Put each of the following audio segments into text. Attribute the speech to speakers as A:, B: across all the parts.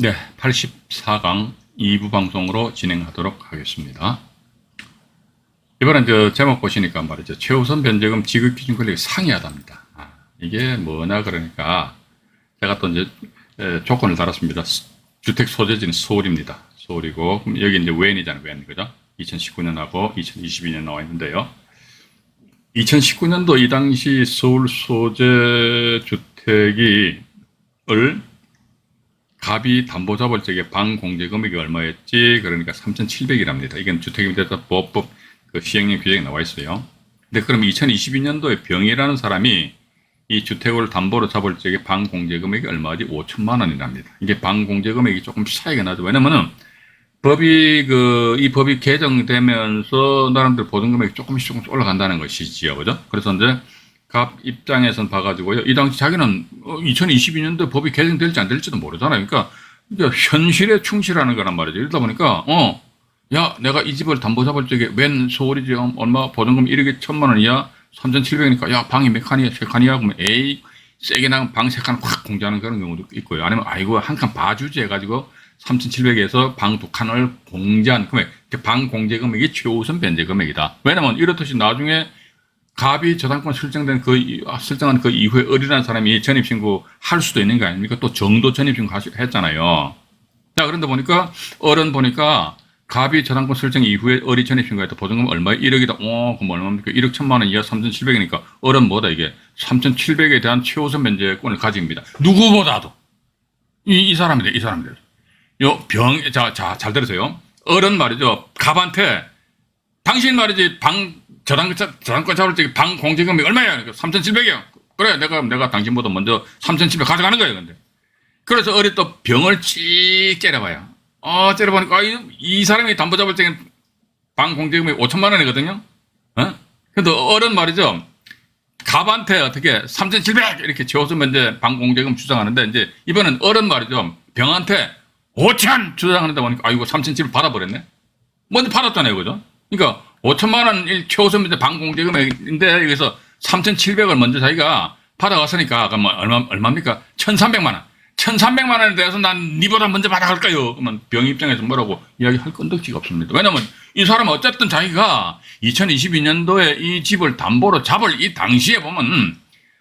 A: 네, 84강 2부 방송으로 진행하도록 하겠습니다. 이번엔 제목 보시니까 말이죠. 최우선 변제금 지급 기준 권리가 상이하답니다. 이게 뭐냐 그러니까 제가 또 이제 조건을 달았습니다. 주택 소재지는 서울입니다. 서울이고 그럼 여기 이제 웬이잖아요. 웬 그죠? 2019년하고 2022년 나와 있는데요. 2019년도 이 당시 서울 소재 주택이 갑이 담보자본적의 방 공제 금액이 얼마였지? 그러니까 3,700이랍니다. 이건 주택임대차 보호법 그 시행령 규정에 나와 있어요. 근데 그럼 2022년도에 병이라는 사람이 이 주택을 담보로 잡을 적에 방 공제 금액이 얼마지? 5천만 원이랍니다. 이게 방 공제 금액이 조금 차이가 나죠. 왜냐면은 이 법이 개정되면서 나름대로 보증 금액이 조금씩 올라간다는 것이지요. 그죠? 그래서 이제 갑 입장에선 봐가지고요. 이 당시 자기는 2022년도 법이 개정될지 안 될지도 모르잖아요. 그러니까 현실에 충실하는 거란 말이죠. 이러다 보니까, 야, 내가 이 집을 담보 잡을 적에 웬 서울이지? 얼마 보증금 1억에 1천만 원이야? 3,700이니까, 야, 방이 몇 칸이야? 세 칸이야? 그러면, 에이, 세게 나면 방 세 칸 확 공제하는 그런 경우도 있고요. 아니면, 아이고, 한 칸 봐주지 해가지고 3,700에서 방 두 칸을 공제한 금액, 방 공제 금액이 최우선 변제 금액이다. 왜냐면 이렇듯이 나중에 갑이 저당권 설정한 그 이후에 어리라는 사람이 전입신고 할 수도 있는 거 아닙니까? 또 정도 전입신고 했잖아요. 자, 그런데 보니까, 보니까, 갑이 저당권 설정 이후에 어리 전입신고했다. 보증금 얼마에 1억이다. 그럼 얼마입니까? 1억 1천만 원 이하 3,700이니까, 뭐다, 이게? 3,700에 대한 최우선 면제권을 가집니다. 누구보다도. 이 사람이다, 이 사람들. 잘 들으세요. 말이죠. 갑한테, 당신 말이지, 저당권 잡을 적에 방 공제금이 얼마야? 3,700이야. 그래, 내가 당신보다 먼저 3,700 가져가는 거예요, 근데. 그래서 어리 또 병을 찍 째려봐요. 째려보니까, 이 사람이 담보 잡을 적에 방 공제금이 5천만 원이거든요? 근데 말이죠. 갑한테 어떻게 3,700 이렇게 최우선 면제 방 공제금 주장하는데, 이제 이번엔 말이죠. 병한테 5천 주장하는데 보니까, 이거 3,700 받아버렸네? 먼저 받았잖아요, 그죠? 그러니까, 5천만 원 최우선 면제 방 공제 금액인데 여기서 3,700을 먼저 자기가 받아갔으니까 그럼 얼마입니까? 1,300만 원. 1,300만 원에 대해서 난 니보다 먼저 받아갈까요? 그러면 병 입장에서 뭐라고 이야기할 건덕지가 없습니다. 왜냐면 이 사람은 어쨌든 자기가 2022년도에 이 집을 담보로 잡을 이 당시에 보면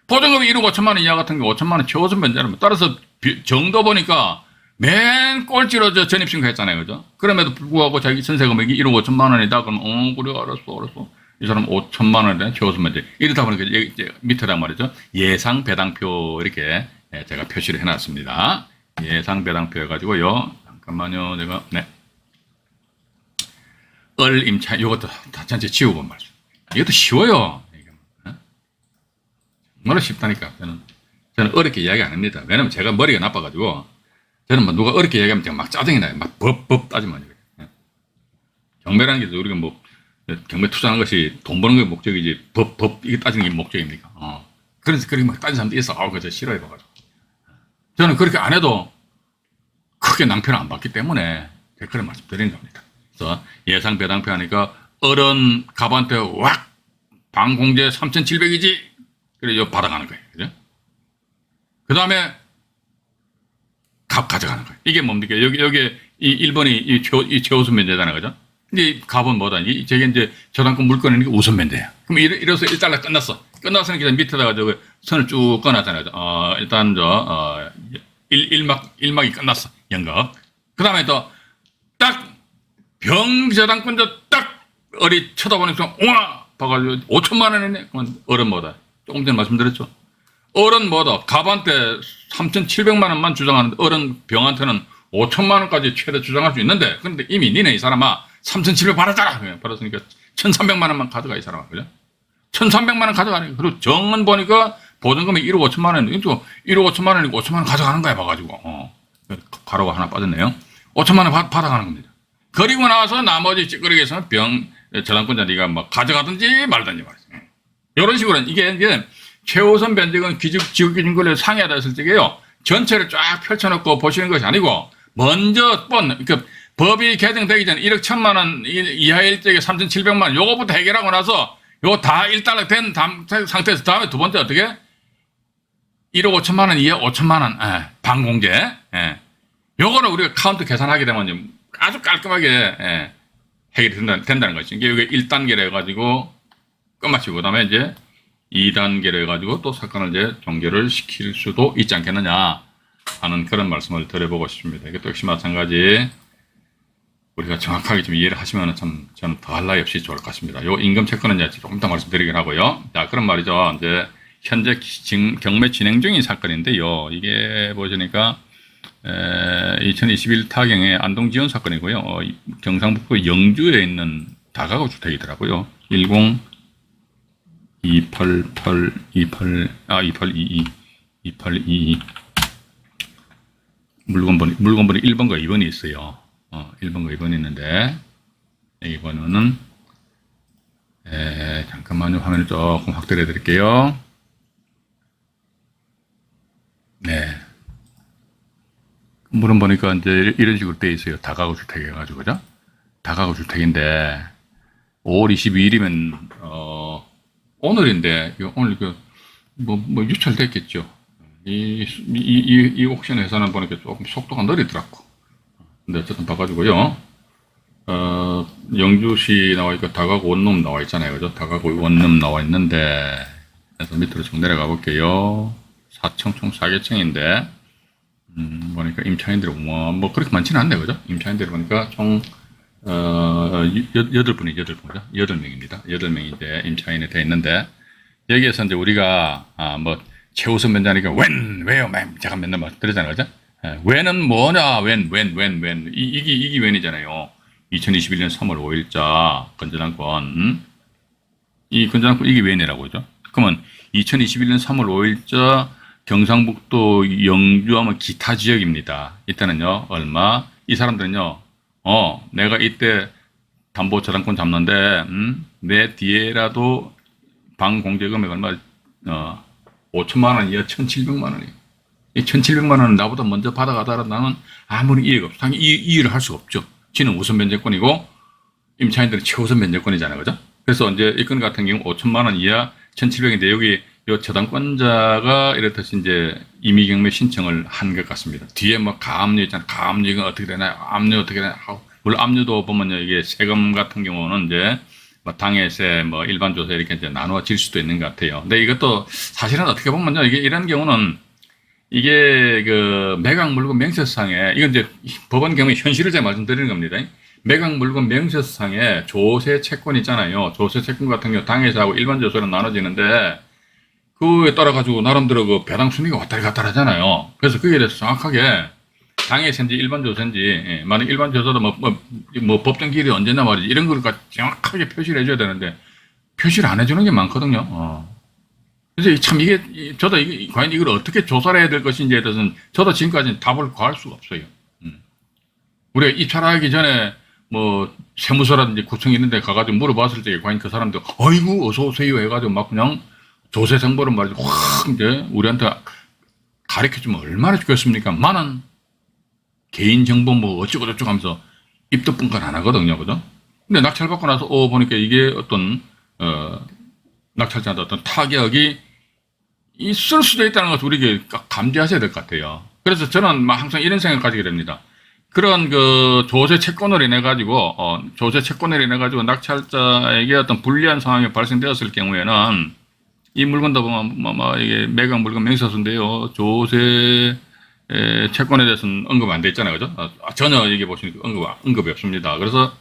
A: 보증금이 1억 5천만 원 이하 같은 게 5천만 원 최우선 면제라면 따라서 정도 보니까 맨 꼴찌로 전입신고 했잖아요. 그죠? 그럼에도 불구하고 자기 전세 금액이 1억 5천만 원이다. 그럼, 그래, 알았어. 이 사람 5천만 원에 대한 최우선 면제. 이러다 보니까 이제 밑에다 말이죠. 예상 배당표 이렇게 제가 표시를 해놨습니다. 예상 배당표 해가지고요. 잠깐만요. 네. 임차, 이것도 다 전체 지우고 말이죠. 이것도 쉬워요. 정말로 쉽다니까. 저는 어렵게 이야기 안 합니다. 왜냐면 제가 머리가 나빠가지고 저는 누가 어렵게 얘기하면 제가 막 짜증이 나요. 막 법 따지면. 경매라는 게 우리가 경매 투자하는 것이 돈 버는 게 목적이지, 이게 따지는 게 목적입니까? 그래서 그렇게 막 따지는 사람도 있어. 그거 싫어해봐가지고. 저는 그렇게 안 해도 크게 낭패를 안 받기 때문에 제가 그런 말씀 드리는 겁니다. 그래서 예상 배당표 하니까 갑한테 방 공제 3,700이지? 그래, 이거 받아가는 거예요. 그죠? 그 다음에 갑 가져가는 거예요. 이게 뭡니까? 여기 이 1번이 이 최우선 면제잖아요. 그죠? 근데 갑은 뭐다? 저게 이제 저당권 물건이니까 우선 면제야. 그럼 이래서 1달러 끝났어. 끝났으니까 밑에다가 선을 쭉 꺼놨잖아요. 일단 1막이 끝났어. 연극. 그 다음에 또 딱 병저당권 딱 어리 쳐다보니까 봐가지고 5천만 원이네. 그러면 뭐다? 조금 전에 말씀드렸죠. 뭐다? 갑한테 3,700만 원만 주장하는데 병한테는 5천만 원까지 최대 주장할 수 있는데, 그런데 이미 니네 이 사람아 3,700 받았잖아. 받았으니까 1,300만 원만 가져가 이 사람아. 그죠? 1,300만 원 가져가네. 그리고 정은 보니까 보증금이 1억 5천만 원인데 1억 5천만 원이고 5천만 원 가져가는 거야 봐가지고. 가로가 하나 빠졌네요. 5천만 원 받아가는 겁니다. 그리고 나서 나머지 찌끄러기에서는 저당권자 네가 뭐 가져가든지 말든지 말이죠. 이런 식으로 이게 최우선 변제금 지급 기준 권리를 상회하다 했을 적에요. 전체를 쫙 펼쳐놓고 보시는 것이 아니고 먼저 그러니까 법이 개정되기 전에 1억 1천만 원 이하일 적에 3,700만 원 요거부터 해결하고 나서 요거 다 1달러 된 상태에서 다음에 두 번째 어떻게? 1억 5천만 원 이하 5천만 원 방 공제. 요거는 우리가 카운트 계산하게 되면 아주 깔끔하게 해결이 된다는 거죠. 이게 1단계로 해가지고 끝마치고 그다음에 이제 2단계로 해가지고 또 사건을 이제 종결을 시킬 수도 있지 않겠느냐 하는 그런 말씀을 드려보고 싶습니다. 이게 또 역시 마찬가지 우리가 정확하게 좀 이해를 하시면 참 저는 더할 나위 없이 좋을 것 같습니다. 요 임금 채권은 이제 조금 더 말씀드리긴 하고요. 자, 그런 말이죠. 이제 현재 경매 진행 중인 사건인데요. 이게 보시니까 2021 타경의 안동지원 사건이고요. 경상북도 영주에 있는 다가구 주택이더라고요. 2822 물건번호 1번과 2번이 있어요. 1번과 2번이 있는데 여기 번호는 잠깐만요. 화면을 조금 확대를 해 드릴게요. 네. 물은 보니까 이제 이런 식으로 돼 있어요. 다가구 주택 해가지고, 그죠? 다가구 주택인데, 5월 22일이면, 오늘인데, 오늘 유찰됐겠죠. 이 옥션 회사는 보니까 조금 속도가 느리더라고. 근데 어쨌든 봐가지고요. 영주시 나와 있고, 다가구 원룸 나와 있잖아요. 그죠? 다가구 원룸 나와 있는데, 그래서 밑으로 쭉 내려가 볼게요. 4층 총 4개층인데, 보니까 임차인들이 뭐 그렇게 많지는 않네, 그죠? 임차인들이 보니까 총 8명이죠. 8명이 이제 임차인이 돼 있는데 여기에서 이제 우리가 뭐 최우선 면제니까 왜요? 제가 맨날 막 그러잖아요, 그죠? 왜는 뭐냐? 이게 웬이잖아요. 2021년 3월 5일자 건전한권 이 건전한권 이게 웬이라고 그죠? 그러면 2021년 3월 5일자 경상북도 영주하면 기타 지역입니다. 이때는요, 얼마? 이 사람들은요, 내가 이때 담보 저당권 잡는데, 내 뒤에라도 방 공제금액 얼마, 5천만 원이야, 1,700만 원이에요. 이 1,700만 원은 나보다 먼저 받아가더라도 나는 아무리 이해가 없어. 당연히 이 일을 할 수가 없죠. 지는 우선 면제권이고, 임차인들은 최우선 면제권이잖아요. 그죠? 그래서 이제 이 건 같은 경우 5천만 원 이하 1,700인데 여기 요 저당권자가 이렇듯이 이제 임의경매 신청을 한 것 같습니다. 뒤에 뭐 가압류 있잖아요. 가압류 이건 어떻게 되나요? 압류 어떻게 되나요? 물론 압류도 보면요. 이게 세금 같은 경우는 이제 뭐 당해세, 뭐 일반 조세 이렇게 이제 나누어질 수도 있는 것 같아요. 근데 이것도 사실은 어떻게 보면요. 이게 이런 경우는 이게 그 매각 물건 명세서상에 이건 이제 법원 경우에 현실을 제가 말씀드리는 겁니다. 매각 물건 명세서상에 조세 채권 있잖아요. 조세 채권 같은 경우 당해세하고 일반 조세로 나눠지는데 그에 따라 가지고 나름대로 그 배당 순위가 왔다 갔다 하잖아요. 그래서 그에 대해서 정확하게 당해세인지 일반 조세인지 만약 일반 조세도 뭐 법정 기일이 언제냐 말이지 이런 걸 정확하게 표시를 해줘야 되는데 표시를 안 해주는 게 많거든요. 그래서 참 이게 저도 과연 이걸 어떻게 조사를 해야 될 것인지에 대해서는 저도 지금까지 답을 구할 수가 없어요. 우리가 입찰하기 전에 뭐 세무서라든지 구청 이런 데 가가지고 물어봤을 때 과연 그 사람들 아이고 어서 오세요 해가지고 막 그냥 조세 정보를 말이죠. 확 이제 우리한테 가르쳐주면 얼마나 좋겠습니까? 많은 개인정보 뭐 어쩌고저쩌고 하면서 입도 뻥끗 안 하거든요. 그죠? 근데 낙찰받고 나서 보니까 이게 어떤 낙찰자한테 어떤 타격이 있을 수도 있다는 것을 우리에게 감지하셔야 될 것 같아요. 그래서 저는 항상 이런 생각을 가지게 됩니다. 그런 그 조세 채권을 인해 가지고 낙찰자에게 어떤 불리한 상황이 발생되었을 경우에는 이 물건도 보면 이게 매각 물건 명세서인데요. 조세 채권에 대해서는 언급 안 돼 있잖아요, 그죠? 전혀 이게 보시니까 언급이 없습니다. 그래서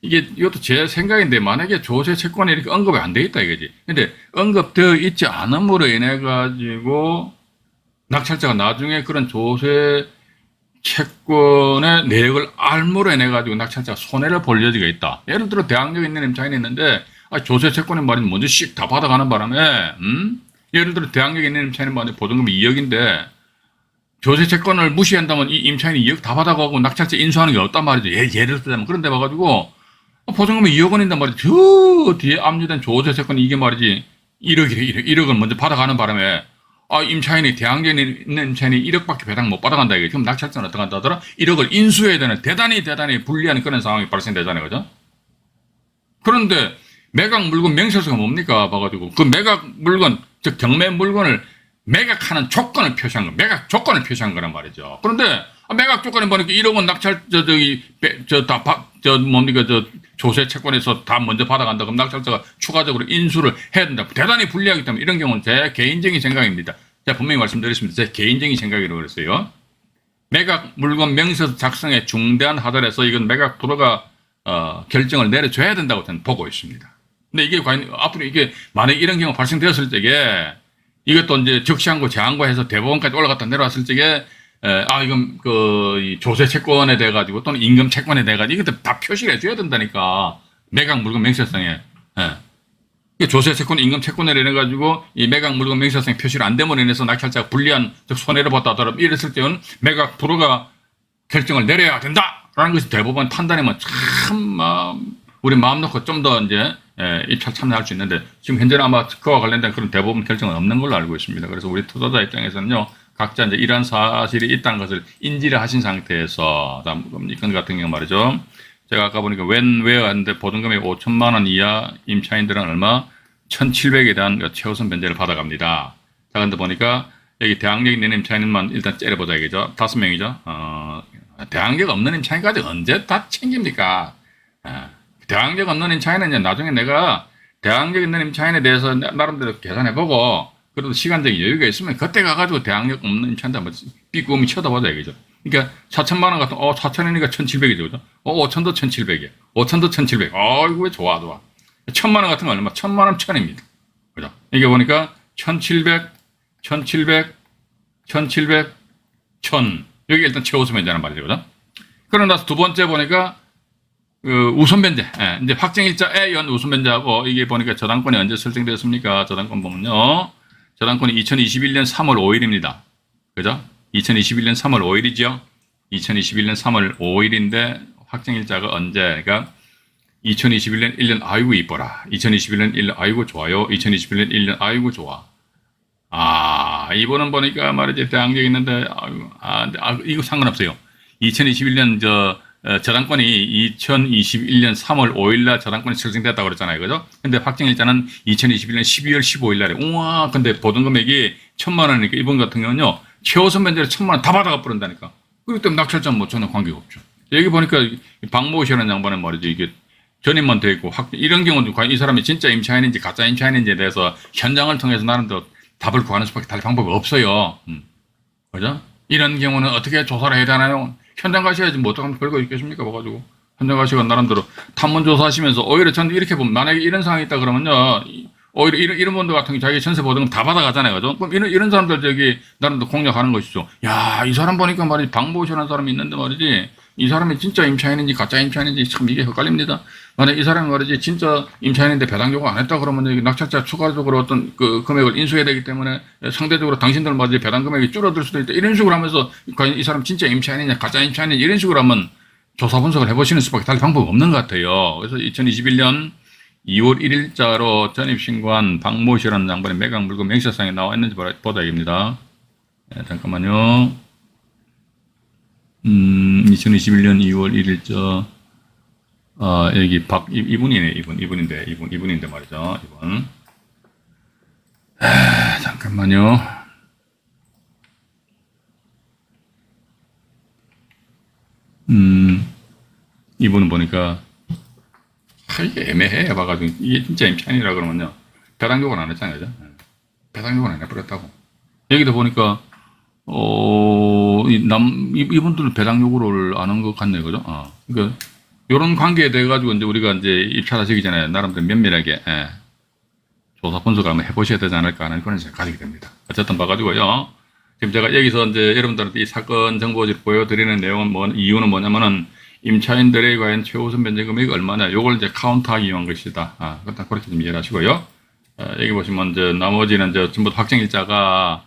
A: 이것도 제 생각인데 만약에 조세 채권이 이렇게 언급이 안 돼 있다 이거지. 근데 언급되어 있지 않음으로 인해 가지고 낙찰자가 나중에 그런 조세 채권의 내역을 알므로 인해 가지고 낙찰자가 손해를 볼 여지가 있다. 예를 들어 대항력에 있는 임차인이 있는데 조세 채권의 말이 먼저 씩 다 받아가는 바람에 예를 들어 대항력에 있는 임차인의 말이 보증금이 2억인데 조세 채권을 무시한다면 이 임차인이 2억 다 받아가고 낙찰자 인수하는 게 없단 말이죠. 예를 들자면 그런 데 봐가지고 보증금이 2억 원인단 말이죠. 저 뒤에 압류된 조세 채권이 이게 말이지 1억을 먼저 받아가는 바람에 임차인이 대항력에 있는 임차인이 1억밖에 배당 못 받아간다 이게. 그럼 낙찰자는 어떻게 한다더라? 1억을 인수해야 되는 대단히 불리한 그런 상황이 발생되잖아요. 그죠? 그런데 매각 물건 명세서가 뭡니까? 봐가지고 그 매각 물건 즉 경매 물건을 매각하는 조건을 표시한 거, 매각 조건을 표시한 거란 말이죠. 그런데 매각 조건에 보니까 1억 원 낙찰, 뭡니까, 조세 채권에서 다 먼저 받아간다. 그럼 낙찰자가 추가적으로 인수를 해야 된다. 대단히 불리하기 때문에 이런 경우는 제 개인적인 생각입니다. 제가 분명히 말씀드렸습니다. 제 개인적인 생각이라고 그랬어요. 매각 물건 명세서 작성에 중대한 하달에서 이건 매각 프로가 결정을 내려줘야 된다고 저는 보고 있습니다. 근데 이게 과연 앞으로 이게 만약에 이런 경우가 발생되었을 적에 이것도 이제 적시항고 제항고해서 대법원까지 올라갔다 내려왔을 적에 이건 이 조세 채권에 대해 가지고 또는 임금 채권에 대해 가지고 이것도 다 표시를 해줘야 된다니까. 매각 물건 명세성에. 조세 채권, 임금 채권을 인해 가지고 이 매각 물건 명세성에 표시를 안 됨으로 인해서 낙찰자가 불리한 손해를 봤다 하더라도 이랬을 때는 매각 프로가 결정을 내려야 된다라는 것이 대법원 판단이면 참 우리 마음 놓고 좀 더 이제 입찰 참여할 수 있는데 지금 현재는 아마 그와 관련된 그런 대법원 결정은 없는 걸로 알고 있습니다. 그래서 우리 투자자 입장에서는요, 각자 이제 이러한 사실이 있다는 것을 인지를 하신 상태에서, 이건 같은 경우 말이죠. 제가 아까 보니까 왜 하는데 보증금액 5천만 원 이하 임차인들은 얼마? 1,700에 대한 최우선 변제를 받아갑니다. 자, 근데 보니까 여기 대항력 있는 임차인만 일단 째려보자 이거죠. 5명이죠. 대항력 없는 임차인까지 언제 다 챙깁니까? 대항력 없는 임차인은 이제 나중에 내가 대항력 있는 임차인에 대해서 나름대로 계산해보고 그래도 시간적인 여유가 있으면 그때 가가지고 대항력 없는 임차인들 한번 삐꾸미 쳐다보자 이거죠. 그러니까 4천만 원 같은 4천원이니까 1,700이죠. 그죠? 5천도 1,700이에요. 5천도 1,700. 이거 왜 좋아. 1,000만 원 같은 거 얼마? 1,000만 원 1,000입니다. 그죠? 이게 보니까 1,700, 1,700, 1,700, 1,000. 여기 일단 최우선 변제하는 말이죠. 그죠? 그러고 나서 두 번째 보니까 우선 변제. 이제 확정일자에 의한 우선 변제하고 이게 보니까 저당권이 언제 설정되었습니까? 저당권 보면요. 저당권이 2021년 3월 5일입니다. 그죠? 2021년 3월 5일이죠. 2021년 3월 5일인데 확정일자가 언제? 그러니까 2021년 1년 아이고 이뻐라. 2021년 1년 아이고 좋아요. 2021년 1년 아이고 좋아. 이번은 보니까 말이지 대항력 있는데 이거 상관없어요. 2021년 저당권이 2021년 3월 5일날 저당권이 설정됐다고 그랬잖아요. 그죠? 근데 확정일자는 2021년 12월 15일날에. 우와, 근데 보증금액이 1,000만 원이니까 이번 같은 경우는요, 최우선 변제를 1,000만 원 다 받아가 버린다니까. 그렇기 때문에 낙찰자 전혀 관계가 없죠. 여기 보니까 박모 씨라는 양반은 말이죠. 이게 전입만 돼 있고, 이런 경우도 과연 이 사람이 진짜 임차인인지 가짜 임차인인지에 대해서 현장을 통해서 나름대로 답을 구하는 수밖에 다른 방법이 없어요. 그죠? 이런 경우는 어떻게 조사를 해야 되나요? 현장 가셔야지 뭐 어떡하면 별거 있겠습니까? 봐가지고. 현장 가시고 나름대로 탐문 조사하시면서 오히려 저는 이렇게 보면 만약에 이런 상황이 있다 그러면요. 오히려 이런 분들 같은 경우 자기 전세 보증금 다 받아가잖아요. 그죠? 그럼 이런 사람들 나름대로 공략하는 것이죠. 야, 이 사람 보니까 말이지 박모시라는 사람이 있는데 말이지 이 사람이 진짜 임차인인지 가짜 임차인인지 참 이게 헷갈립니다. 만약 이 사람이 말이지 진짜 임차인인데 배당 요구 안 했다 그러면 여기 낙찰자 추가적으로 어떤 그 금액을 인수해야 되기 때문에 상대적으로 당신들 말이지 배당 금액이 줄어들 수도 있다. 이런 식으로 하면서 과연 이 사람 진짜 임차인이냐 가짜 임차인이냐 이런 식으로 하면 조사 분석을 해보시는 수밖에 다른 방법이 없는 것 같아요. 그래서 2021년 2월 1일자로 전입신고한 박모 씨라는 양반의 매각 물건 명세상에 나와 있는지 보다 입니다. 잠깐만요. 2021년 2월 1일자 여기 이분이네. 이분인데 말이죠. 이분. 잠깐만요. 이분은 보니까 이게 애매해 봐가지고 이게 진짜 임차인이라 그러면요 배당 요구는 안 했잖아요. 그죠? 배당 요구는 안 해버렸다고. 여기도 보니까 이분들은 배당 요구를 안 한 것 같네요. 그죠? 그러니까 이런 관계에 대해 가지고 이제 우리가 이제 입찰하시기 전에 나름대로 면밀하게 조사 분석을 한번 해보셔야 되지 않을까 하는 그런 생각을 가지게 됩니다. 어쨌든 봐가지고요. 지금 제가 여기서 이제 여러분들한테 이 사건 정보지를 보여드리는 내용은 이유는 뭐냐면은 임차인들의 과연 최우선 변제 금액이 얼마냐, 요걸 이제 카운트하기 위한 것이다. 일단 그렇게 좀 이해를 하시고요. 여기 보시면 이제 나머지는 이제 전부 확정일자가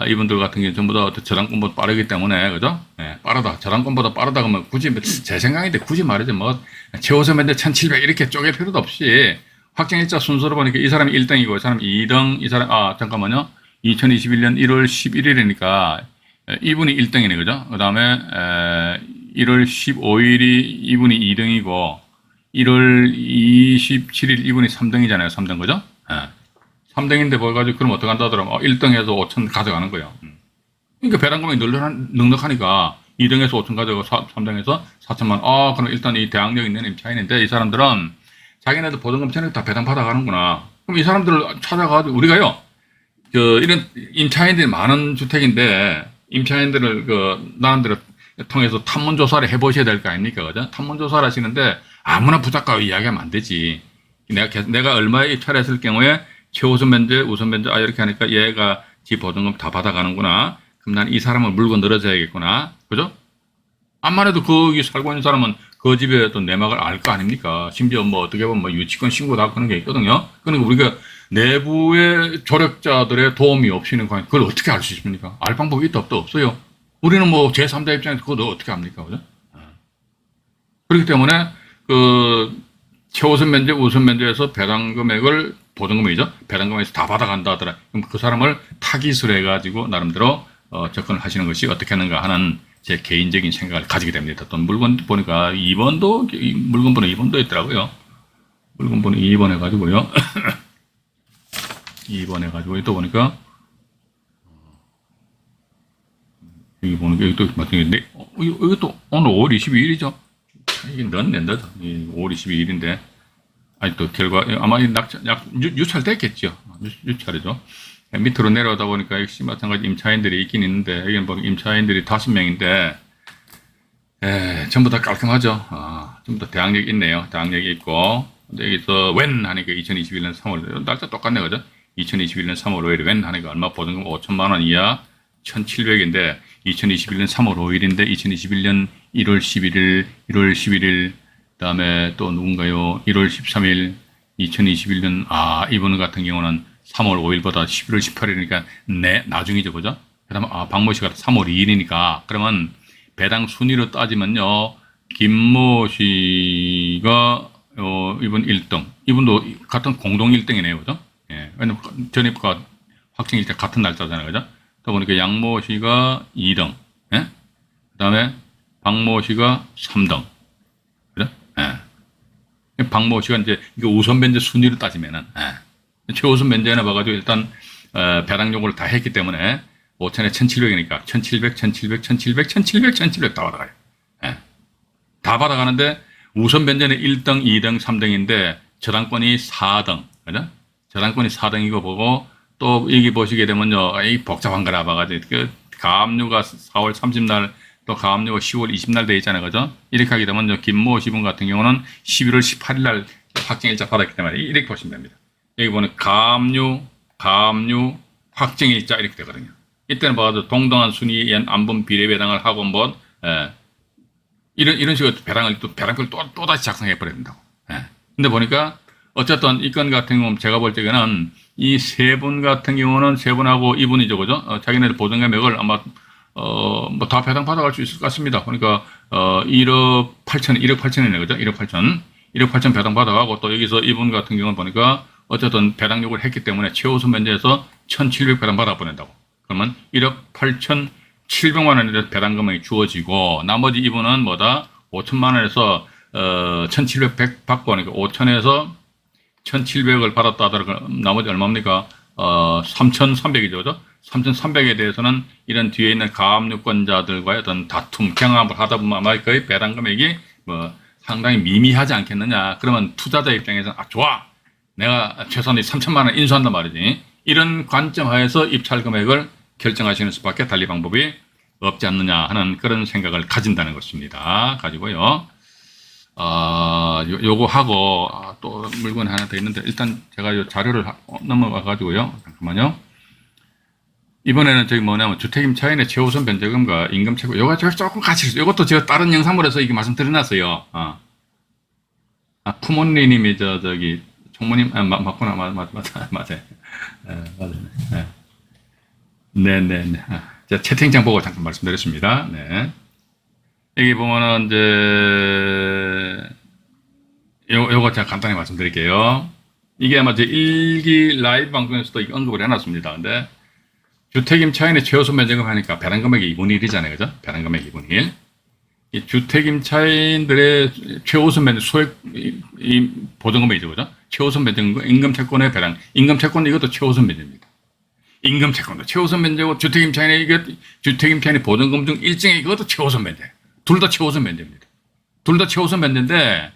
A: 이분들 같은 경우 전부 다 저당권보다 빠르기 때문에, 그죠? 빠르다. 저당권보다 빠르다 그러면 굳이, 제 생각인데 굳이 말이죠. 최우선 변제 1,700 이렇게 쪼갤 필요도 없이 확정일자 순서로 보니까 이 사람이 1등이고, 이 사람이 2등, 이 사람, 잠깐만요. 2021년 1월 11일이니까 이분이 1등이네, 그죠? 그 다음에 1월 15일이 이분이 2등이고 1월 27일 이분이 3등이잖아요. 3등, 그죠? 3등인데 뭐가지고 그럼 어떡한다 하더라면 1등에서 5천 가져가는 거예요. 그러니까 배당금이 넉넉하니까 2등에서 5천 가져가고 3등에서 4천만 원. 그럼 일단 이 대항력 있는 임차인인데 이 사람들은 자기네들 보증금 전액 다 배당 받아가는구나. 그럼 이 사람들을 찾아가지고 우리가요. 이런 임차인들이 많은 주택인데 임차인들을 나름대로 통해서 탐문 조사를 해보셔야 될 거 아닙니까? 그죠? 탐문 조사를 하시는데 아무나 부탁하고 이야기하면 안 되지. 내가 얼마에 입찰 했을 경우에 최우선 면제, 우선 면제, 이렇게 하니까 얘가 지 보증금 다 받아가는구나. 그럼 난 이 사람을 물고 늘어져야겠구나. 그죠? 암만 해도 거기 살고 있는 사람은 그 집의 어떤 내막을 알 거 아닙니까? 심지어 뭐 어떻게 보면 뭐 유치권 신고도 하고 그런 게 있거든요. 그러니까 우리가 내부의 조력자들의 도움이 없이는 그걸 어떻게 알 수 있습니까? 알 방법이 있다 없다 없어요. 우리는 뭐 제3자 입장에서 그거 어떻게 합니까? 그죠? 그렇기 때문에 최우선 면제, 우선 면제에서 배당 금액을 보증금이죠. 배당 금액에서 다 받아간다 하더라. 그럼 그 사람을 타깃으로 해가지고 나름대로 접근을 하시는 것이 어떻게 하는가 하는 제 개인적인 생각을 가지게 됩니다. 또 물건 보니까 2번도 물건 번호 2번도 있더라고요. 물건 번호 2번 해가지고요. 2번 해가지고 또 보니까 여기 보는 게 또 마찬가지인데 이것도 오늘 5월 22일이죠. 이게 늦죠. 5월 22일인데 아니 또 결과 아마 유찰됐겠죠. 유찰이죠. 밑으로 내려오다 보니까 역시 마찬가지 임차인들이 있긴 있는데 여기는 보면 임차인들이 5명인데 전부 다 깔끔하죠. 전부 다 대항력이 있네요. 대항력이 있고 여기서 웬 하니까 2021년 3월 날짜 똑같네 그죠? 2021년 3월 5일 웬 하니까 얼마 보증금 5천만 원 이하 1,700인데 2021년 3월 5일인데 2021년 1월 11일, 1월 11일 그다음에 또 누군가요? 1월 13일 2021년 이분 같은 경우는 3월 5일보다 11월 18일이니까 나중이죠. 그죠? 그다음에 박모 씨가 3월 2일이니까 그러면 배당 순위로 따지면요. 김모 씨가 이분 1등. 이분도 같은 공동 1등이네요. 그죠? 예. 왜냐면 전입과 확정일자 같은 날짜잖아요. 그죠? 또 보니까 양모 씨가 2등. 예? 그다음에 박모 씨가 3등. 그죠? 예. 박모 씨가 이제 우선 변제 순위로 따지면은 최우선 면제나 봐가지고 일단 배당 요구를 다 했기 때문에 5천에 1,700이니까 1,700, 1,700, 1,700, 1,700, 1,700 다 받아가요. 다 받아가는데 우선 면제는 1등, 2등, 3등인데 저당권이 4등. 그죠? 저당권이 4등이고 보고 또 여기 보시게 되면요. 이 복잡한 거라 봐가지고 가압류가 4월 30날 또 가압류가 10월 20날 돼 있잖아요. 그죠? 이렇게 하게 되면 김모 씨분 같은 경우는 11월 18일 날 확정일자 받았기 때문에 이렇게 보시면 됩니다. 여기 보면 가압류, 확정일자 이렇게 되거든요. 이때는 봐도 동등한 순위에 안분 비례 배당을 하고 이런 식으로 배당표를 또 다시 작성해 버려야 된다고. 근데 보니까 어쨌든 이 건 같은 경우는 제가 볼 때는 이 세 분 같은 경우는 세 분하고 이분이죠, 그죠? 자기네들 보증 금액을 아마 뭐 다 배당 받아갈 수 있을 것 같습니다. 그러니까 1억 8천이네, 그죠? 1억 8천 배당 받아가고 또 여기서 이분 같은 경우는 보니까 어쨌든 배당 요구를 했기 때문에 최우선 면제에서 1,700 배당 받아보낸다고. 그러면 1억 8,700만 원의 배당 금액이 주어지고 나머지 이분은 5천만 원에서 1,700 받고 하니까 5천에서 1,700을 받았다 하더라도 나머지 얼마입니까? 3,300이죠. 그죠? 3,300에 대해서는 이런 뒤에 있는 가압류권자들과의 어떤 다툼, 경합을 하다 보면 아마 거의 배당 금액이 상당히 미미하지 않겠느냐. 그러면 투자자 입장에서는 좋아. 내가 최소한 3천만 원 인수한단 말이지. 이런 관점 하에서 입찰 금액을 결정하시는 수밖에 달리 방법이 없지 않느냐 하는 그런 생각을 가진다는 것입니다. 가지고요. 요거 하고 또 물건 하나 더 있는데 일단 제가 요 자료를 넘어가 가지고요. 잠깐만요. 이번에는 저기 뭐냐면 주택임차인의 최우선 변제금과 임금 최고 요거 제가 조금 같이 이것도 제가 다른 영상물에서 이게 말씀드려놨어요. 푸몬리님이 저기 총무님 맞구나 맞아요. 네네네. 제가 채팅창 보고 잠깐 말씀드렸습니다. 네. 여기 보면은 이제 요거 제가 간단히 말씀드릴게요. 이게 아마 제 1기 라이브 방송에서도 언급을 해놨습니다. 근데 주택임차인의 최우선 변제금 하니까 배당금액이 2분의 1이잖아요. 그죠? 배당금액 2분의 1. 이 주택임차인들의 최우선 변제 소액 이 보증금액이죠. 그죠? 최우선 변제금 임금채권의 배당. 임금채권 이것도 최우선 변제입니다. 임금 채권도 최우선 면제고 주택임차인의 보전금중 일정액 이것도 최우선 면제. 둘 다 최우선 면제입니다. 둘 다 최우선 면제인데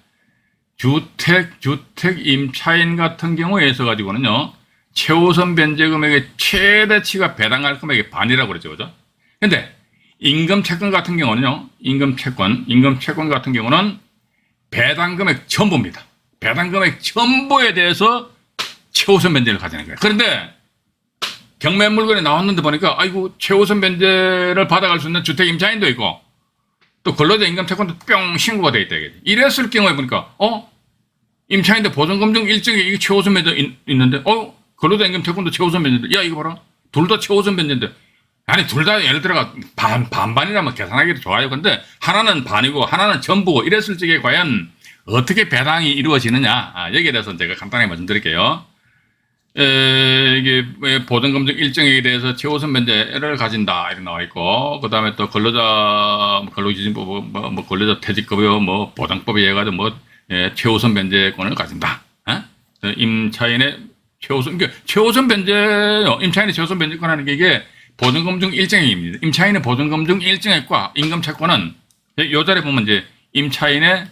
A: 주택임차인 같은 경우에 있어 가지고는요. 최우선 면제 금액의 최대치가 배당할 금액의 반이라고 그랬죠. 그죠? 근데 임금 채권 같은 경우는요. 임금 채권 같은 경우는 배당 금액 전부입니다. 배당 금액 전부에 대해서 최우선 면제를 가지는 거예요. 그런데 경매 물건이 나왔는데 보니까 아이고 최우선 면제를 받아갈 수 있는 주택 임차인도 있고 또 근로자 임금 채권도 뿅 신고가 돼 있다. 이랬을 경우에 보니까 임차인들 보전금중 일정에 이게 최우선 면제 있는데 근로자 임금 채권도 최우선 면제인데 야 이거 봐라 둘 다 최우선 면제인데 아니 둘 다 예를 들어가 반반이라면 계산하기도 좋아요. 근데 하나는 반이고 하나는 전부고 이랬을 적에 과연 어떻게 배당이 이루어지느냐 여기에 대해서 제가 간단하게 말씀드릴게요. 이게 보전금중 일정액에 대해서 최우선 면제를 가진다 이렇게 나와 있고 그 다음에 또 근로기준법 근로자 퇴직급여 보장법에 의해 가지고 최우선 면제권을 가진다. 임차인의 최우선 면제요. 임차인의 최우선 면제권이라는 게 이게 보전금중 일정액입니다. 임차인의 보전금중 일정액과 임금채권은 이 자리에 보면 이제 임차인의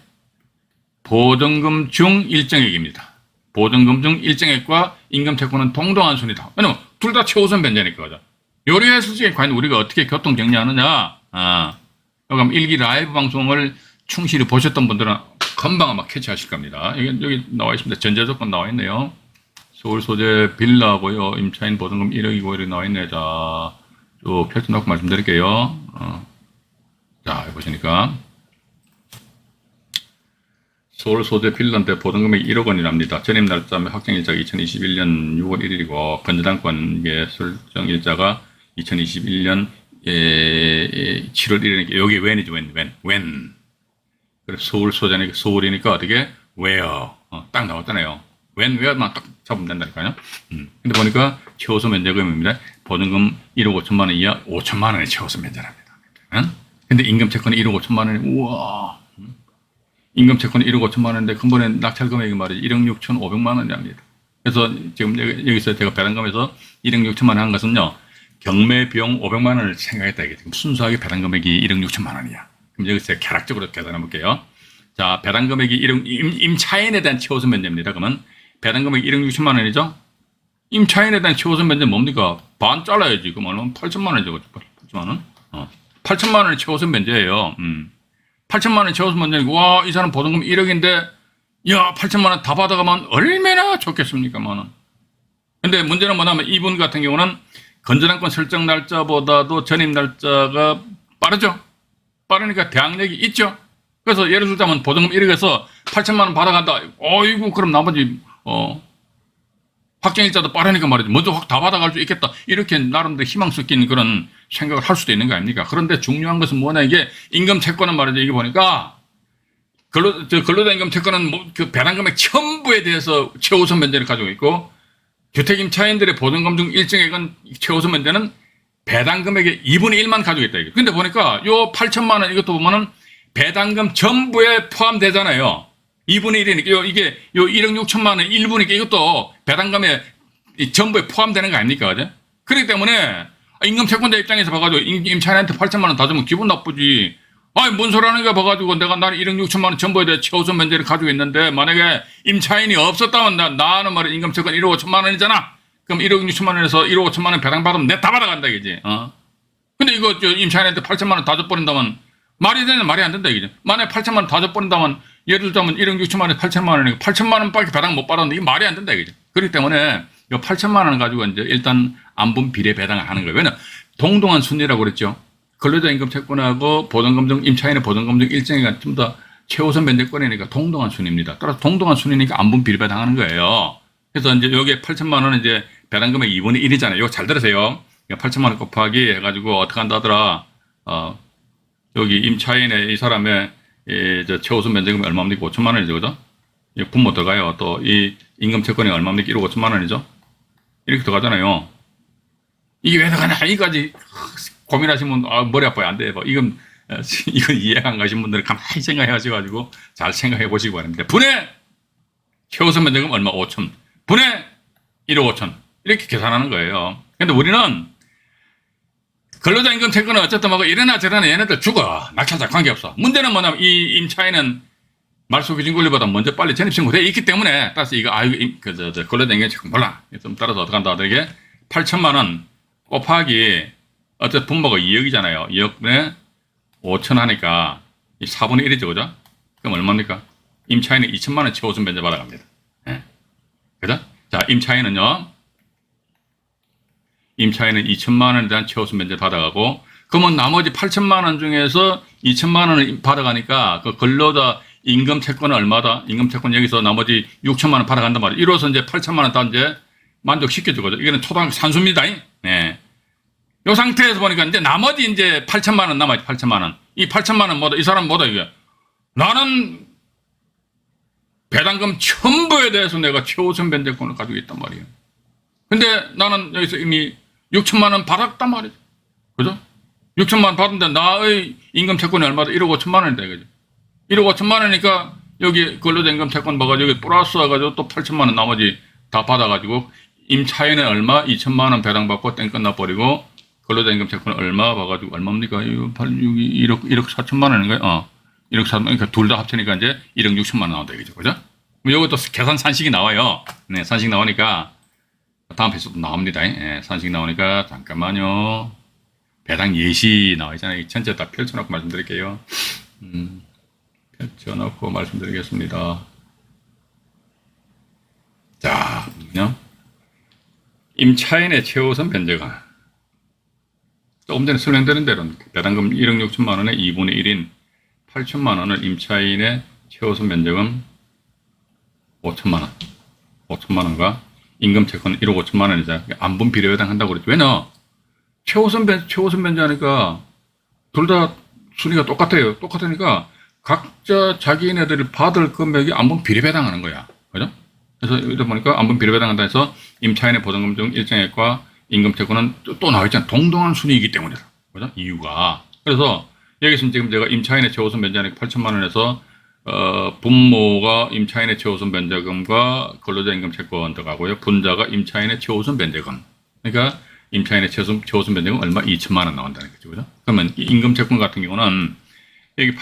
A: 보전금중 일정액입니다. 보전금중 일정액과 임금채권은 동등한 순위다. 왜냐면 둘 다 최우선 면제니까. 그죠? 요리했을 적에 과연 우리가 어떻게 교통정리하느냐. 그럼 일기 라이브 방송을 충실히 보셨던 분들은 금방 아마 캐치하실 겁니다. 여기 나와 있습니다. 전제조건 나와 있네요. 서울 소재 빌라고요. 임차인 보증금 1억이고 이렇게 나와 있네. 자, 쭉 펼쳐놓고 말씀드릴게요. 자, 보시니까 서울 소재 빌라인데 보증금액 1억 원이랍니다. 전입 날짜 확정일자가 2021년 6월 1일이고 건저당권 설정 일자가 2021년 7월 1일이니까 여기 웬이죠. 웬. 그래서 서울 소재니까 서울이니까 어떻게 where 딱 나왔잖아요. where만 딱 잡으면 된다니까요. 근데 보니까 최우선 면제금입니다. 보증금 1억 5천만 원 이하 5천만 원이 최우선 면제랍니다. 근데 임금채권이 1억 5천만 원이 우와. 임금채권이 1억 5천만 원인데 근본에 낙찰 금액이 말이죠. 1억 6천 5백만 원이랍니다. 그래서 지금 여기서 제가 배당금에서 1억 6천만 원 한 것은요. 경매 비용 500만 원을 생각했다. 이게 지금 순수하게 배당 금액이 1억 6천만 원이야. 그럼 여기서 제가 쾌락적으로 계산해 볼게요. 자, 배당 금액이 1억, 임차인에 대한 최우선 면제입니다. 그러면 배당 금액이 1억 6천만 원이죠? 임차인에 대한 최우선 면제 뭡니까? 반 잘라야지. 그럼 얼마면 8천만 원이죠. 8천만 원? 8천만 원이 최우선 면제예요. 8천만 원이 최우선 면제니까, 와, 이 사람 보증금 1억인데, 야, 8천만 원 다 받아가면 얼마나 좋겠습니까, 만원. 근데 문제는 뭐냐면 이분 같은 경우는 건전한권 설정 날짜보다도 전입 날짜가 빠르죠? 빠르니까 대항력이 있죠? 그래서 예를 들자면 보증금 1억에서 8천만 원 받아간다. 어이구, 그럼 나머지, 확정일자도 빠르니까 말이죠. 먼저 확 다 받아갈 수 있겠다. 이렇게 나름대로 희망 섞인 그런 생각을 할 수도 있는 거 아닙니까? 그런데 중요한 것은 뭐냐, 이게 임금 채권은 말이죠. 이게 보니까 근로자 임금 채권은 그 배당금액 전부에 대해서 최우선 면제를 가지고 있고 주택임차인들의 보증금 중 일정액은 최우선 면제는 배당금액의 2분의 1만 가지고 있다. 근데 보니까 요 8천만 원 이것도 보면은 배당금 전부에 포함되잖아요. 2분의 1이니까 이게 요 1억 6천만 원 1분이니까 이것도 배당금의 전부에 포함되는 거 아닙니까? 그죠? 그렇기 때문에 임금 채권자 입장에서 봐가지고 임차인한테 8천만 원 다 주면 기분 나쁘지. 아니, 뭔 소리 하는 거 봐가지고 내가 나는 1억 6천만 원 전부에 대해 최우선 면제를 가지고 있는데 만약에 임차인이 없었다면 나는 말이야 임금 채권 1억 5천만 원이잖아. 그럼 1억 6천만 원에서 1억 5천만 원 배당 받으면 내 다 받아간다 이지. 근데 이거 임차인한테 8천만 원 다 줘버린다면 말이 되냐 말이 안 된다 이게. 만약에 8천만 원 다 줘버린다면 예를 들자면 1억 6천만 원에 8천만 원이니까 8천만 원밖에 배당 못 받았는데 이게 말이 안 된다 이거죠. 그렇기 때문에 이 8천만 원을 가지고 이제 일단 안분 비례 배당을 하는 거예요. 왜냐면 동등한 순위라고 그랬죠. 근로자 임금 채권하고 보전금 중 임차인의 보전금 중 일정이가 좀 더 최우선 면제권이니까 동등한 순위입니다. 따라서 동등한 순위니까 안분 비례 배당하는 거예요. 그래서 이제 여기에 8천만 원은 이제 배당금의 2분의 1이잖아요. 이거 잘 들으세요. 8천만 원 곱하기 해가지고 어떻게 한다더라. 여기 임차인의 이 사람의 저 최우선 면제금이 얼마입니까? 5천만 원이죠. 그죠? 분모 들어가요. 또 이 임금 채권이 얼마입니까? 1억 5천만 원이죠. 이렇게 들어가잖아요. 이게 왜 들어가냐? 이까지 고민하시면 머리 아파요. 안 돼. 이건 이해가 안 가신 분들은 가만히 생각해 하셔가지고 잘 생각해 보시기 바랍니다. 분의 최우선 면제금 얼마? 5천. 분의 1억 5천. 이렇게 계산하는 거예요. 근데 우리는 근로자 임금 채권은 어쨌든 뭐 이래나 저래나 얘네들 죽어. 낙찰자 관계없어. 문제는 뭐냐면 이 임차인은 말소기준 권리보다 먼저 빨리 전입신고돼 있기 때문에 따라서 이거 근로자 임금 채권 몰라. 좀 따라서 어떻게 한다. 이게 8천만 원 곱하기 어쨌든 분모가 2억이잖아요. 2억분에 5천 하니까 4분의 1이죠. 그죠? 그럼 얼마입니까? 임차인은 2천만 원 최우선 변제 받아갑니다. 예. 그죠? 자, 임차인은 2천만 원에 대한 최우선 변제 받아가고, 그러면 나머지 8천만 원 중에서 2천만 원을 받아가니까 그 근로자 임금 채권은 얼마다? 임금 채권 여기서 나머지 6천만 원 받아간단 말이에요. 이로써 이제 8천만 원 다 이제 만족시켜줘. 그죠? 이거는 초등학교 산수입니다. 예. 이 상태에서 보니까 이제 나머지 이제 8천만 원 남아있지, 8천만 원. 이 8천만 원 뭐다? 이 사람 뭐다, 이게? 나는 배당금 전부에 대해서 내가 최우선 변제권을 가지고 있단 말이에요. 근데 나는 여기서 이미 6천만 원 받았단 말이죠. 그죠? 6천만 원 받은데 나의 임금 채권이 얼마다? 1억 5천만 원이다, 이거죠. 1억 5천만 원이니까 여기 근로자 임금 채권 봐가지고 여기 플러스 와가지고 또 8천만 원 나머지 다 받아가지고 임차인은 얼마? 2천만 원 배당받고 땡 끝나버리고 근로자 임금 채권 얼마 봐가지고 얼마입니까? 1억 4천만 원인가요? 1억 4천만 원. 그러니까 둘 다 합치니까 이제 1억 6천만 원 나온다, 이거죠. 그죠? 이것도 계산 산식이 나와요. 네, 산식 나오니까 다음 페이지도 나옵니다. 예, 산식 나오니까 잠깐만요. 배당 예시 나와 있잖아요. 전체 다 펼쳐놓고 말씀드릴게요. 펼쳐놓고 말씀드리겠습니다. 자, 임차인의 최우선 변제가 조금 전에 설명드린 대로 배당금 1억 6천만 원의 2분의 1인 8천만 원을 임차인의 최우선 변제금 5천만 원, 5천만 원과 임금 채권 1억 5천만 원이자 안분 비례 배당한다고 그랬죠. 왜냐? 최우선 변제하니까 둘 다 순위가 똑같아요. 똑같으니까 각자 자기네들이 받을 금액이 안분 비례 배당하는 거야. 그죠? 그래서 이러다 보니까 안분 비례 배당한다 해서 임차인의 보증금 중 일정액과 임금 채권은 또 나와 있잖아요. 동등한 순위이기 때문이다. 그죠? 이유가. 그래서 여기서 지금 제가 임차인의 최우선 변제하니까 8천만 원에서 분모가 임차인의 최우선 변제금과 근로자 임금 채권 들어가고요. 분자가 임차인의 최우선 변제금. 그러니까 임차인의 최우선 변제금 얼마? 2천만 원 나온다는 거죠. 그죠? 그러면 임금 채권 같은 경우는 여기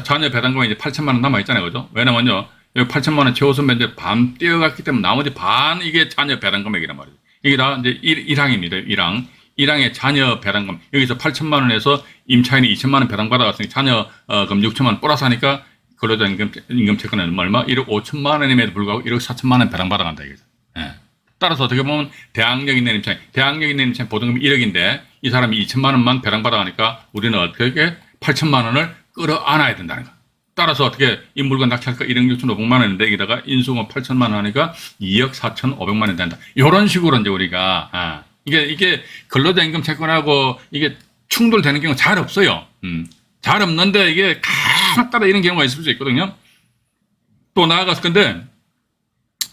A: 자녀 배당금이 이제 8천만 원 남아있잖아요. 그죠? 왜냐면요. 여기 8천만 원 최우선 변제 반 떼어갔기 때문에 나머지 반 이게 자녀 배당금액이란 말이죠. 이게 다 이제 1항입니다. 1항. 1항의 자녀 배당금. 여기서 8천만 원에서 임차인이 2천만 원 배당 받아갔으니 자녀 금 6천만 원 플러스 하니까 근로자 임금 채권은 얼마? 1억 5천만 원임에도 불구하고 1억 4천만 원 배당 받아간다 이거죠. 예. 따라서 어떻게 보면 대항력 있는 임차인 보증금이 1억인데 이 사람이 2천만 원만 배당 받아가니까 우리는 어떻게 8천만 원을 끌어안아야 된다는 거. 따라서 어떻게 이 물건 낙찰가 1억 6천5백만 원인데 여기다가 인수금 8천만 원 하니까 2억 4천5백만 원 된다. 이런 식으로 이제 우리가 이게 근로자 임금 채권하고 이게 충돌되는 경우 잘 없어요. 잘 없는데 이게 간혹가다 이런 경우가 있을 수 있거든요. 또 나아가서 근데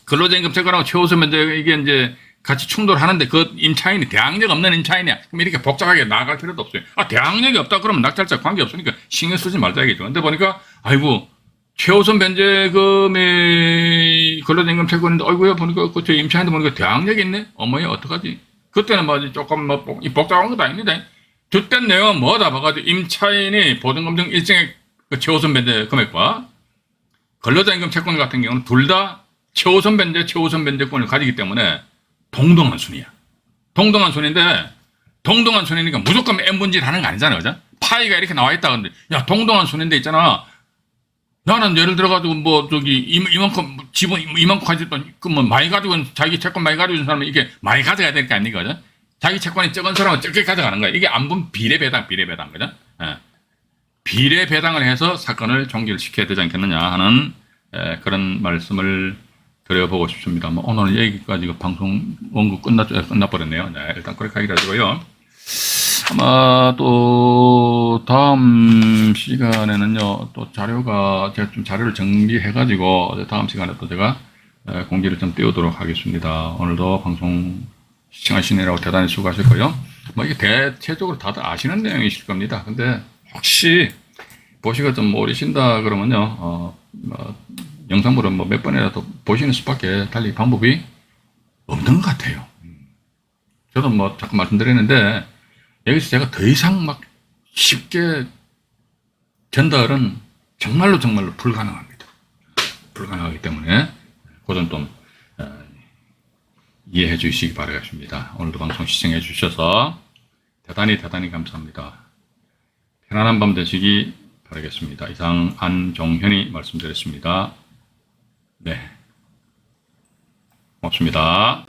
A: 근로자 임금 채권하고 최우선 변제 이게 이제 같이 충돌하는데 그 임차인이 대항력 없는 임차인이야. 그럼 이렇게 복잡하게 나아갈 필요도 없어요. 대항력이 없다 그러면 낙찰자 관계 없으니까 신경 쓰지 말자겠죠. 근데 보니까 아이고 최우선 변제금의 근로자 임금 채권인데 아이고야 보니까 그 임차인도 보니까 대항력이 있네. 어머야 어떡하지? 그때는 뭐 조금 뭐 복잡한 것도 아닙니다. 뒷된 내용은 뭐다 봐가지고 임차인이 보증금 중 일정의 그 최우선 변제 금액과 근로자 임금 채권 같은 경우는 둘 다 최우선 변제권을 가지기 때문에 동등한 순위야. 동등한 순위인데 동등한 순위니까 무조건 n분지를 하는 거 아니잖아요. 그죠? 파이가 이렇게 나와 있다 근데 야 동등한 순위인데 있잖아. 나는 예를 들어가지고 뭐 저기 이만큼 지분 이만큼 가졌던 그 뭐 많이 가지고 자기 채권 많이 가지고 있는 사람은 이게 많이 가져가야 될 거 아닙니까? 그죠? 자기 채권이 적은 사람은 적게 가져가는 거야. 이게 안분 비례 배당 그죠? 예. 비례 배당을 해서 사건을 종결시켜야 되지 않겠느냐 하는 그런 말씀을 드려보고 싶습니다. 뭐 오늘 여기까지 방송 원고 끝나버렸네요. 네, 일단 그렇게 하기로 하고요. 아마 또 다음 시간에는요, 또 자료가 제가 좀 자료를 정리해가지고 다음 시간에 또 제가 공지를 좀 띄우도록 하겠습니다. 오늘도 방송 시청하시느라고 대단히 수고하셨고요. 뭐 이게 대체적으로 다들 아시는 내용이실 겁니다. 근데 혹시 보시고 좀 모르신다 그러면요, 영상물을 뭐 몇 번이라도 보시는 수밖에 달리 방법이 없는 것 같아요. 저도 뭐 잠깐 말씀드렸는데 여기서 제가 더 이상 막 쉽게 전달은 정말로 불가능합니다. 불가능하기 때문에 그 점 좀 이해해 주시기 바라겠습니다. 오늘도 방송 시청해 주셔서 대단히 감사합니다. 편안한 밤 되시기 바라겠습니다. 이상 안종현이 말씀드렸습니다. 네, 고맙습니다.